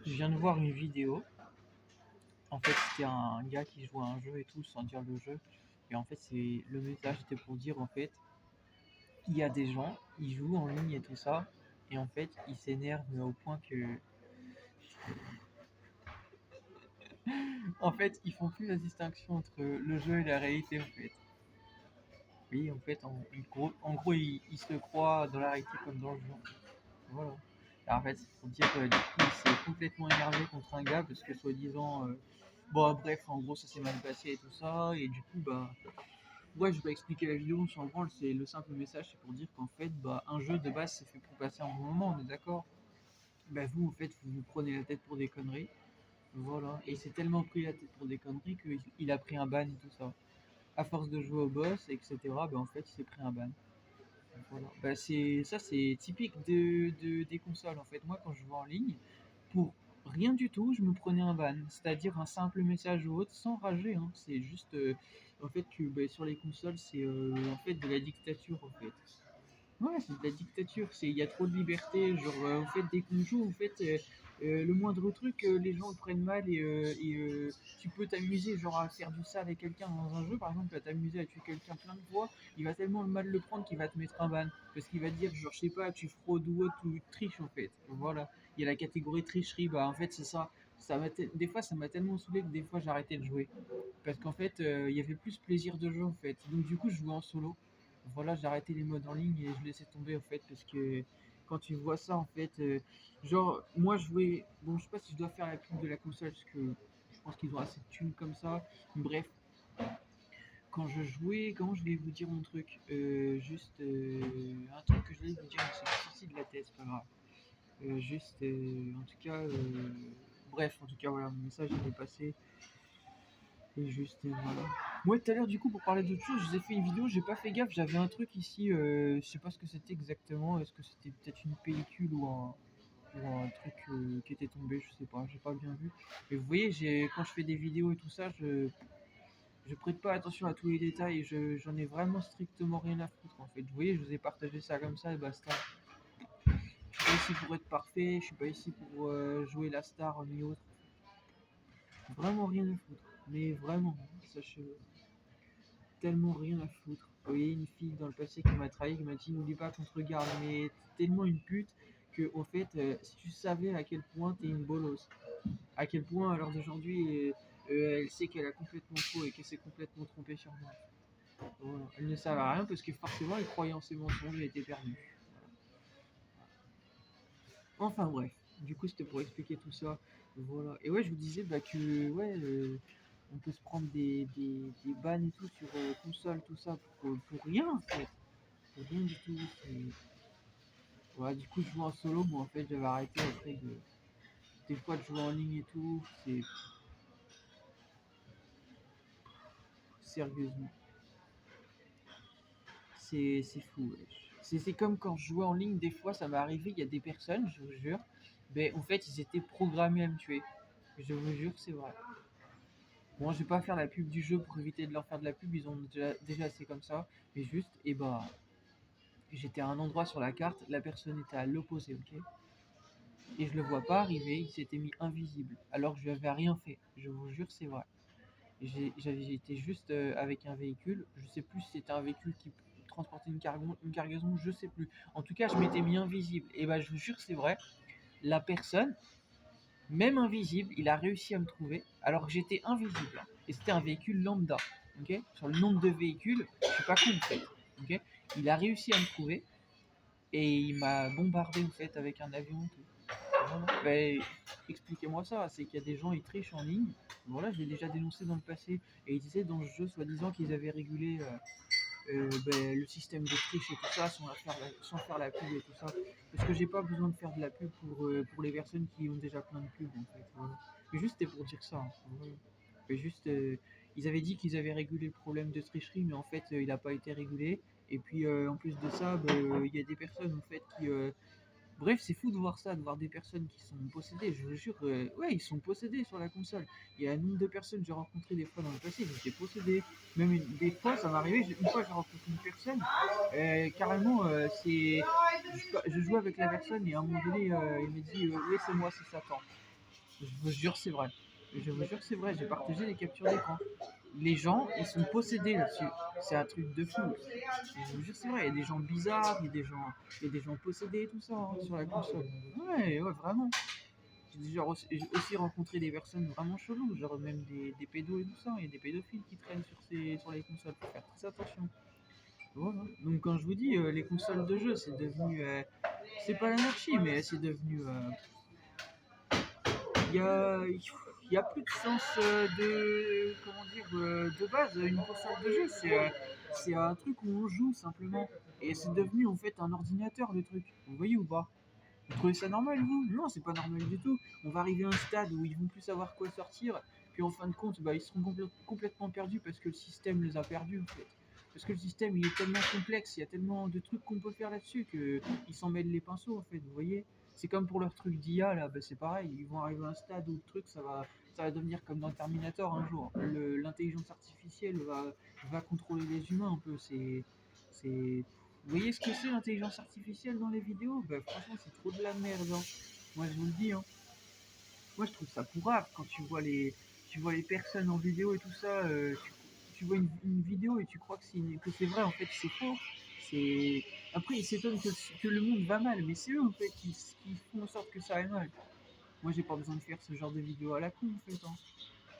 Je viens de voir une vidéo. En fait, c'était un gars qui jouait à un jeu et tout, sans dire le jeu. Et en fait, le message était pour dire, en fait, il y a des gens, ils jouent en ligne et tout ça. Et en fait, ils s'énervent mais au point que, en fait, ils font plus la distinction entre le jeu et la réalité, en fait. Oui, en fait, en gros, ils se croient dans la réalité comme dans le jeu. Voilà. Et en fait, c'est pour dire que du coup, il s'est complètement énervé contre un gars parce que soi-disant, bon, bref, en gros, ça s'est mal passé et tout ça. Et du coup, bah, ouais, je vais expliquer la vidéo, on s'en branle. C'est le simple message, c'est pour dire qu'en fait, bah, un jeu de base, c'est fait pour passer un bon moment, on est d'accord. Bah, vous, en fait, vous vous prenez la tête pour des conneries. Voilà. Et il s'est tellement pris la tête pour des conneries qu'il a pris un ban et tout ça. À force de jouer au boss, etc., bah, en fait, il s'est pris un ban. Voilà. Bah, c'est typique des consoles en fait. Moi, quand je joue en ligne, pour rien du tout, je me prenais un ban, c'est-à-dire un simple message ou autre, sans rager, hein. C'est juste en fait que bah, sur les consoles, c'est en fait de la dictature en fait. Ouais, c'est de la dictature, il y a trop de liberté, genre en fait dès qu'on joue, en fait le moindre truc, les gens le prennent mal et tu peux t'amuser genre à faire du sale avec quelqu'un dans un jeu, par exemple, à t'amuser à tuer quelqu'un plein de fois, il va tellement mal le prendre qu'il va te mettre un ban, parce qu'il va te dire genre je sais pas, tu fraudes ou autre, ou tu triches en fait, voilà. Il y a la catégorie tricherie, bah en fait c'est ça, des fois ça m'a tellement saoulé que des fois j'ai arrêté de jouer, parce qu'en fait il y avait plus plaisir de jeu en fait, donc du coup je jouais en solo. Voilà, j'ai arrêté les modes en ligne et je laissais tomber en fait parce que quand tu vois ça en fait, genre moi je jouais, bon je sais pas si je dois faire la pub de la console parce que je pense qu'ils ont assez de thunes comme ça. Bref, quand je jouais, comment je vais vous dire mon truc, juste un truc que je voulais vous dire, mais c'est sorti de la tête, c'est pas grave. Juste, en tout cas, bref, en tout cas voilà, mon message il est passé. Et juste, voilà. Moi, tout à l'heure, du coup, pour parler d'autre chose, je vous ai fait une vidéo, j'ai pas fait gaffe, j'avais un truc ici, je sais pas ce que c'était exactement, est-ce que c'était peut-être une pellicule ou un truc qui était tombé, je sais pas, j'ai pas bien vu. Mais vous voyez, quand je fais des vidéos et tout ça, je prête pas attention à tous les détails, et j'en ai vraiment strictement rien à foutre en fait. Vous voyez, je vous ai partagé ça comme ça et basta. Je suis pas ici pour être parfait, je suis pas ici pour jouer la star ni autre. Vraiment rien à foutre, mais vraiment, sachez-le. Tellement rien à foutre. Vous voyez, une fille dans le passé qui m'a trahi, qui m'a dit n'oublie pas qu'on te regarde, mais t'es tellement une pute que, au fait, si tu savais à quel point t'es une bolosse, à quel point à l'heure d'aujourd'hui, elle sait qu'elle a complètement faux et qu'elle s'est complètement trompée sur moi. Voilà. Elle ne savait rien parce que forcément elle croyait en ses mensonges et était perdue. Enfin bref, du coup c'était pour expliquer tout ça. Voilà. Et ouais, je vous disais bah, que ouais, on peut se prendre des bans et tout sur console, tout ça pour rien en fait. Rien du tout. Voilà, du coup, je joue en solo. Bon, en fait, j'avais arrêté après des fois de jouer en ligne et tout. C'est sérieusement. C'est fou. Wesh. C'est comme quand je jouais en ligne, des fois, ça m'est arrivé. Il y a des personnes, je vous jure, ben, en fait, ils étaient programmés à me tuer. Je vous jure, c'est vrai. Bon, je vais pas faire la pub du jeu pour éviter de leur faire de la pub. Ils ont déjà assez comme ça. Mais juste, et bah, j'étais à un endroit sur la carte. La personne était à l'opposé, ok? Et je le vois pas arriver, il s'était mis invisible, alors que je lui avais rien fait. Je vous jure, c'est vrai. J'étais juste avec un véhicule, je sais plus si c'était un véhicule qui transportait une cargaison, je sais plus. En tout cas, je m'étais mis invisible. Et bah, je vous jure, c'est vrai. La personne, même invisible, il a réussi à me trouver, alors que j'étais invisible, hein. Et c'était un véhicule lambda. Ok, sur le nombre de véhicules, je suis pas con en fait. Ok, il a réussi à me trouver et il m'a bombardé en fait avec un avion. Ben, expliquez-moi ça, c'est qu'il y a des gens, ils trichent en ligne. Voilà, je l'ai déjà dénoncé dans le passé. Et ils disaient dans ce jeu, soi-disant, qu'ils avaient régulé ben, le système de triche et tout ça sans faire la pub et tout ça. Parce que j'ai pas besoin de faire de la pub pour les personnes qui ont déjà plein de pubs en fait. Voilà. Mais juste c'était pour dire ça, hein. Voilà. Mais juste, ils avaient dit qu'ils avaient régulé le problème de tricherie, mais en fait, il n'a pas été régulé. Et puis, en plus de ça, ben, il y a des personnes en fait qui, bref, c'est fou de voir ça, de voir des personnes qui sont possédées. Je vous jure, ouais, ils sont possédés sur la console. Il y a un nombre de personnes que j'ai rencontrées des fois dans le passé, ils étaient possédés. Même des fois, ça m'est arrivé, une fois j'ai rencontré une personne, carrément, je jouais avec la personne et à un moment donné, il me dit, oui, c'est moi, c'est Satan. Je vous jure, c'est vrai. Je vous jure, c'est vrai. J'ai partagé des captures d'écran. Les gens, ils sont possédés là-dessus. C'est un truc de fou. Je vous jure, c'est vrai. Il y a des gens bizarres, il y a des gens possédés, tout ça, hein, sur la console. Ouais, ouais, vraiment. J'ai aussi rencontré des personnes vraiment cheloues, genre même des pédos et tout ça. Il y a des pédophiles qui traînent sur les consoles. Faut faire très attention. Voilà. Donc quand je vous dis, les consoles de jeu, c'est devenu, c'est pas l'anarchie, mais c'est devenu, il y a, y a plus de sens de, comment dire, de base. Une console de jeu, c'est un truc où on joue simplement. Et c'est devenu en fait un ordinateur le truc. Vous voyez ou pas? Vous trouvez ça normal, vous? Non, c'est pas normal du tout. On va arriver à un stade où ils vont plus savoir quoi sortir, puis en fin de compte, bah, ils seront complètement perdus parce que le système les a perdus, en fait. Parce que le système, il est tellement complexe, il y a tellement de trucs qu'on peut faire là-dessus qu'ils s'en mêlent les pinceaux, en fait, vous voyez? C'est comme pour leur truc d'IA, là, bah, c'est pareil, ils vont arriver à un stade où le truc, ça va devenir comme dans Terminator un jour. L'intelligence artificielle va contrôler les humains un peu, c'est, vous voyez ce que c'est l'intelligence artificielle dans les vidéos? Bah, franchement, c'est trop de la merde, hein. Moi, je vous le dis, hein. Moi, je trouve ça pourrave quand tu vois les personnes en vidéo et tout ça. Tu vois une vidéo et tu crois que c'est vrai, en fait, c'est faux. C'est... Après, ils s'étonnent que le monde va mal, mais c'est eux, en fait, qui font en sorte que ça aille mal. Moi, j'ai pas besoin de faire ce genre de vidéo à la con, en fait, hein.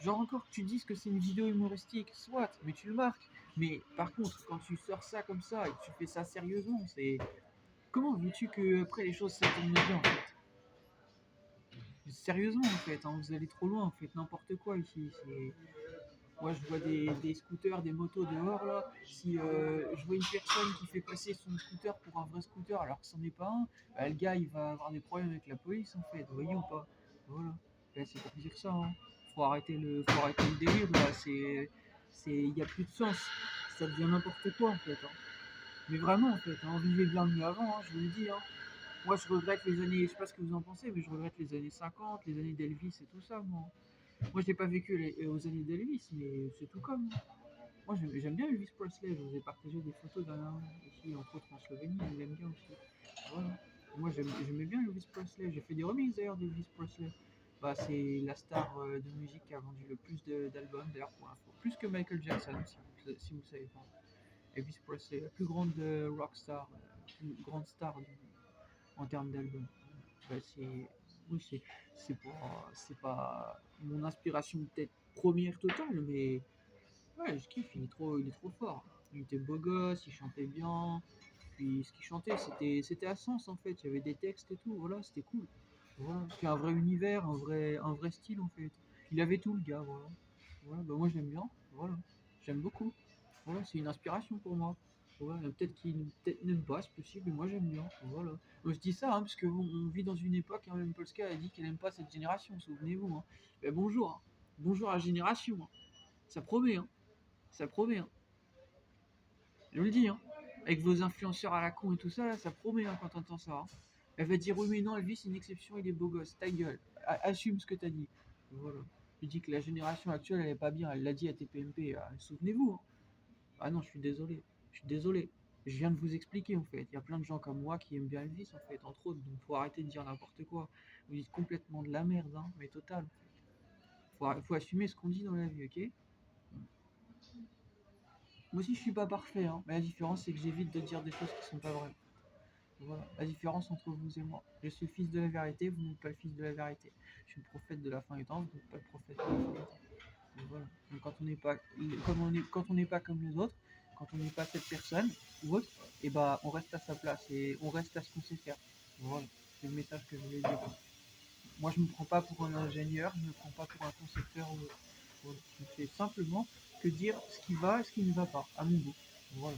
Genre encore que tu dises que c'est une vidéo humoristique, soit, mais tu le marques. Mais par contre, quand tu sors ça comme ça et que tu fais ça sérieusement, c'est... Comment veux-tu que après les choses se tournent bien, en fait? Sérieusement, en fait, hein, vous allez trop loin, en fait, n'importe quoi ici. Moi, je vois des scooters, des motos dehors, là. Si je vois une personne qui fait passer son scooter pour un vrai scooter alors que c'en est pas un, bah, le gars, il va avoir des problèmes avec la police, en fait, vous voyez ou pas? Voilà. Là, c'est pour dire ça, hein. Faut arrêter le délire, là. Il y a plus de sens. Ça devient n'importe quoi, en fait, hein. Mais vraiment, en fait, hein, on vivait bien mieux avant, hein, je vous le dis, hein. Moi, je regrette les années, je sais pas ce que vous en pensez, mais je regrette les années 50, les années d'Elvis et tout ça, moi. Moi, j'ai pas vécu aux années d'Elvis, mais c'est tout comme. Moi, j'aime bien Elvis Presley. Je vous ai partagé des photos d'un ici, entre autres en Slovénie, je l'aime bien aussi. Voilà. Moi, j'aimais bien Elvis Presley. J'ai fait des remixes d'ailleurs d'Elvis Presley. Bah, c'est la star de musique qui a vendu le plus d'albums, d'ailleurs, pour info. Plus que Michael Jackson, si vous le savez pas. Elvis Presley, la plus grande rockstar, la plus grande star en termes d'albums. Bah, oui, c'est pas mon inspiration peut-être première totale, mais ouais, je kiffe, il est trop fort. Il était beau gosse, il chantait bien, puis ce qu'il chantait, c'était à sens en fait, il y avait des textes et tout, voilà, c'était cool. Voilà, puis un vrai univers, un vrai style en fait. Il avait tout le gars, voilà. Voilà, bah moi j'aime bien, voilà, j'aime beaucoup. Voilà, c'est une inspiration pour moi. Voilà, peut-être n'aime pas, c'est possible, mais moi j'aime bien. Voilà. Moi, je dis ça, hein, parce que on vit dans une époque, hein, même Polska a dit qu'elle aime pas cette génération, souvenez-vous. Hein. Ben, bonjour, hein. Bonjour à la génération. Hein. Ça promet, hein. Ça promet, hein. Je vous le dis, hein. Avec vos influenceurs à la con et tout ça, là, ça promet hein, quand t'entends ça. Hein. Elle va dire oui mais non, Elvis c'est une exception, il est beau gosse, ta gueule. Assume ce que t'as dit. Voilà. Je dis que la génération actuelle elle est pas bien, elle l'a dit à TPMP, souvenez-vous. Hein. Ah non, je suis désolé. Je suis désolé. Je viens de vous expliquer en fait. Il y a plein de gens comme moi qui aiment bien Elvis en fait, entre autres. Donc faut arrêter de dire n'importe quoi. Vous dites complètement de la merde, hein, mais total. Faut assumer ce qu'on dit dans la vie, ok? Moi aussi je suis pas parfait, hein, mais la différence c'est que j'évite de dire des choses qui sont pas vraies. Voilà, la différence entre vous et moi. Je suis le fils de la vérité, vous n'êtes pas le fils de la vérité. Je suis le prophète de la fin du temps, vous n'êtes pas le prophète de la fin du temps. Donc voilà. Donc quand on n'est pas, quand on n'est pas comme les autres, quand on n'est pas cette personne ou autre, et bah on reste à sa place et on reste à ce qu'on sait faire. Voilà, c'est le message que je voulais dire. Moi je me prends pas pour un ingénieur, je me prends pas pour un concepteur ou autre. Voilà. Je fais simplement que dire ce qui va et ce qui ne va pas, à mon goût. Voilà.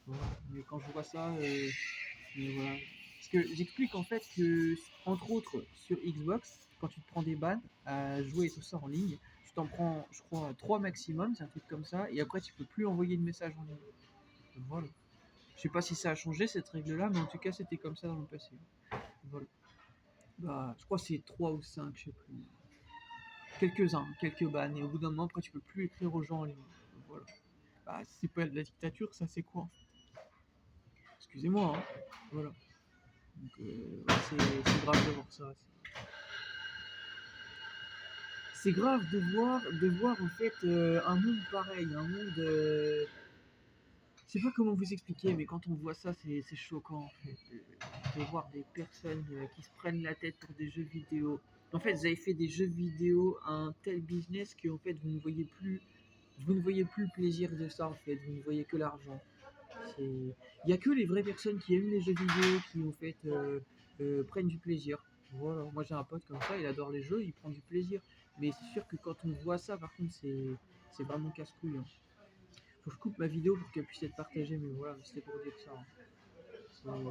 Voilà. Mais quand je vois ça, mais voilà. Parce que j'explique en fait que, entre autres, sur Xbox, quand tu te prends des bans à jouer et tout ça en ligne, tu t'en prends, je crois, 3 maximum, c'est un truc comme ça, et après tu peux plus envoyer de messages en ligne. Voilà. Je sais pas si ça a changé cette règle-là, mais en tout cas c'était comme ça dans le passé. Voilà. Bah, je crois que c'est 3 ou 5, je sais plus. Quelques-uns, quelques bans, et au bout d'un moment, après tu peux plus écrire aux gens en ligne. Voilà. Bah, si c'est pas de la dictature, ça c'est quoi? Excusez-moi, hein. Voilà. Donc, ouais, c'est grave de voir ça. c'est grave de voir en fait un monde pareil, un monde. Je sais pas comment vous expliquer, mais quand on voit ça, c'est choquant en fait, de voir des personnes qui se prennent la tête pour des jeux vidéo. En fait, vous avez fait des jeux vidéo un tel business que en fait vous ne voyez plus le plaisir de ça en fait, vous ne voyez que l'argent. Il n'y a que les vraies personnes qui aiment les jeux vidéo qui en fait prennent du plaisir. Voilà, moi j'ai un pote comme ça, il adore les jeux, il prend du plaisir. Mais c'est sûr que quand on voit ça, par contre, c'est vraiment casse-couille, hein. Faut que je coupe ma vidéo pour qu'elle puisse être partagée, mais voilà, c'était pour dire ça, hein.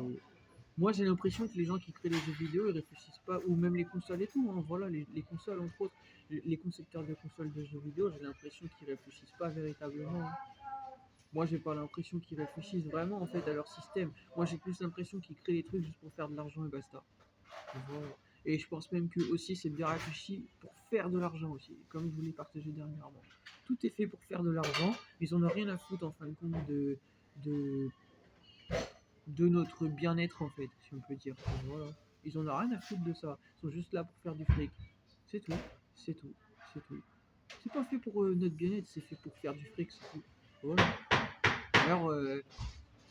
Moi j'ai l'impression que les gens qui créent les jeux vidéo, ils réfléchissent pas, ou même les consoles et tout, hein. Voilà, les consoles entre autres, les concepteurs de consoles de jeux vidéo, j'ai l'impression qu'ils réfléchissent pas véritablement, hein. Moi, j'ai pas l'impression qu'ils réfléchissent vraiment en fait à leur système. Moi, j'ai plus l'impression qu'ils créent des trucs juste pour faire de l'argent et basta. Voilà. Et je pense même que aussi c'est bien réfléchi pour faire de l'argent aussi, comme je vous l'ai partagé dernièrement. Tout est fait pour faire de l'argent. Ils en ont rien à foutre en fin de compte de, de notre bien-être en fait, si on peut dire. Voilà. Ils en ont rien à foutre de ça. Ils sont juste là pour faire du fric. C'est tout. C'est tout. C'est tout. C'est pas fait pour notre bien-être, c'est fait pour faire du fric, c'est tout. Voilà. Alors,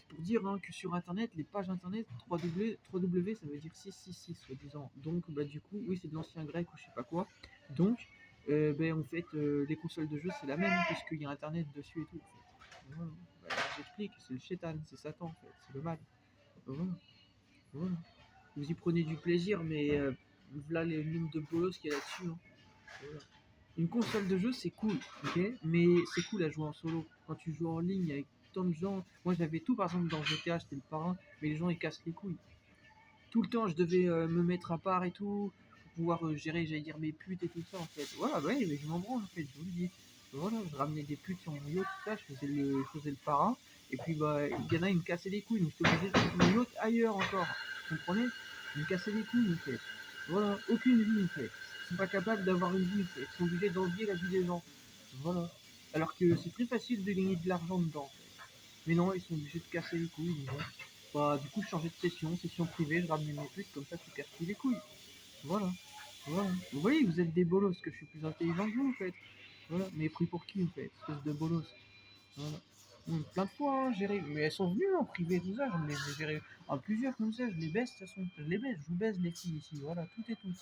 pour dire hein, que sur internet, les pages internet, 3W ça veut dire 666 soi-disant. Donc, bah, du coup, oui, c'est de l'ancien grec ou je sais pas quoi. Donc, ben, en fait, les consoles de jeu, c'est la même, puisqu'il y a internet dessus et tout. En fait. Voilà. Bah, j'explique, c'est le chétan, c'est Satan, en fait, c'est le mal. Voilà. Voilà. Vous y prenez du plaisir, mais voilà le nombre de bolos qu'il y a là-dessus, hein. Voilà. Une console de jeu, c'est cool, ok, mais c'est cool à jouer en solo. Quand tu joues en ligne avec tant de gens, moi j'avais tout par exemple dans GTA, j'étais le parrain, mais les gens ils cassent les couilles. Tout le temps je devais me mettre à part et tout, pour pouvoir gérer, j'allais dire mes putes et tout ça en fait. Voilà, ouais, mais je m'en branle en fait, je vous le dis. Voilà, je ramenais des putes sur mon yacht, tout ça, je faisais le parrain, et puis bah, il y en a, ils me cassaient les couilles, donc j'étais obligé de faire mon yacht ailleurs encore. Vous comprenez? Ils me cassaient les couilles en fait. Voilà, aucune vie en fait. Ils sont pas capables d'avoir une vie en fait. Ils sont obligés d'envier la vie des gens. Voilà. Alors que c'est très facile de gagner de l'argent dedans. Mais non, ils sont obligés de casser les couilles. Donc, ouais. Bah, du coup, je changeais de session privée, je ramenais mes putes, comme ça tu casses plus les couilles. Voilà. Voilà. Vous voyez, vous êtes des bolos, que je suis plus intelligent que vous en fait. Voilà. Mais pris pour qui en fait? Espèce de bolos. Voilà. Plein de fois, hein, mais elles sont venues en privé, tout ça, j'en ai géré en plusieurs comme ça, je les baisse de toute façon, je les baisse, je vous baise les filles ici, voilà, tout et tout.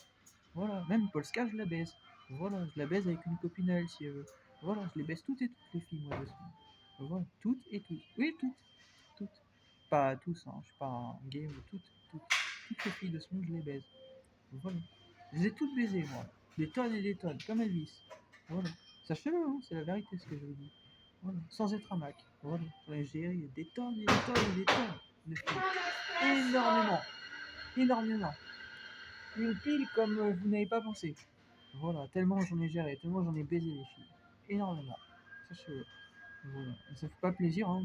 Voilà, même Polska, je la baise. Voilà, je la baise avec une copine à elle si elle veut. Voilà, je les baise toutes et toutes les filles, moi, de ce monde. Voilà, toutes et toutes. Oui, toutes, toutes. Pas tous, hein, je suis pas un gay, mais toutes. Toutes les filles de ce monde, je les baise. Voilà. Je les ai toutes baisées, moi. Des tonnes et des tonnes, comme Elvis. Voilà. Sachez-le, hein, c'est la vérité ce que je vous dis. Voilà. Sans être un Mac. Voilà. J'en ai géré des tonnes et des tonnes et des tonnes de filles. Énormément. Énormément. Une pile comme vous n'avez pas pensé. Voilà, tellement j'en ai géré, tellement j'en ai baisé les filles. Énormément. Sachez-le. Voilà. Ça fait pas plaisir, hein.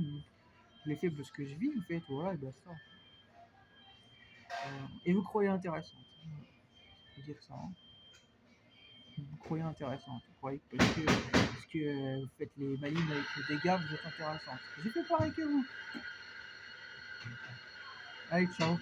Je l'ai fait parce que je vis, en fait. Voilà, et basta. Et vous croyez intéressante. Je peux dire ça, hein. Vous croyez intéressante. Vous croyez que parce que vous faites les malines avec les dégâts, vous êtes intéressante. J'ai fait pareil que vous. Allez, ciao.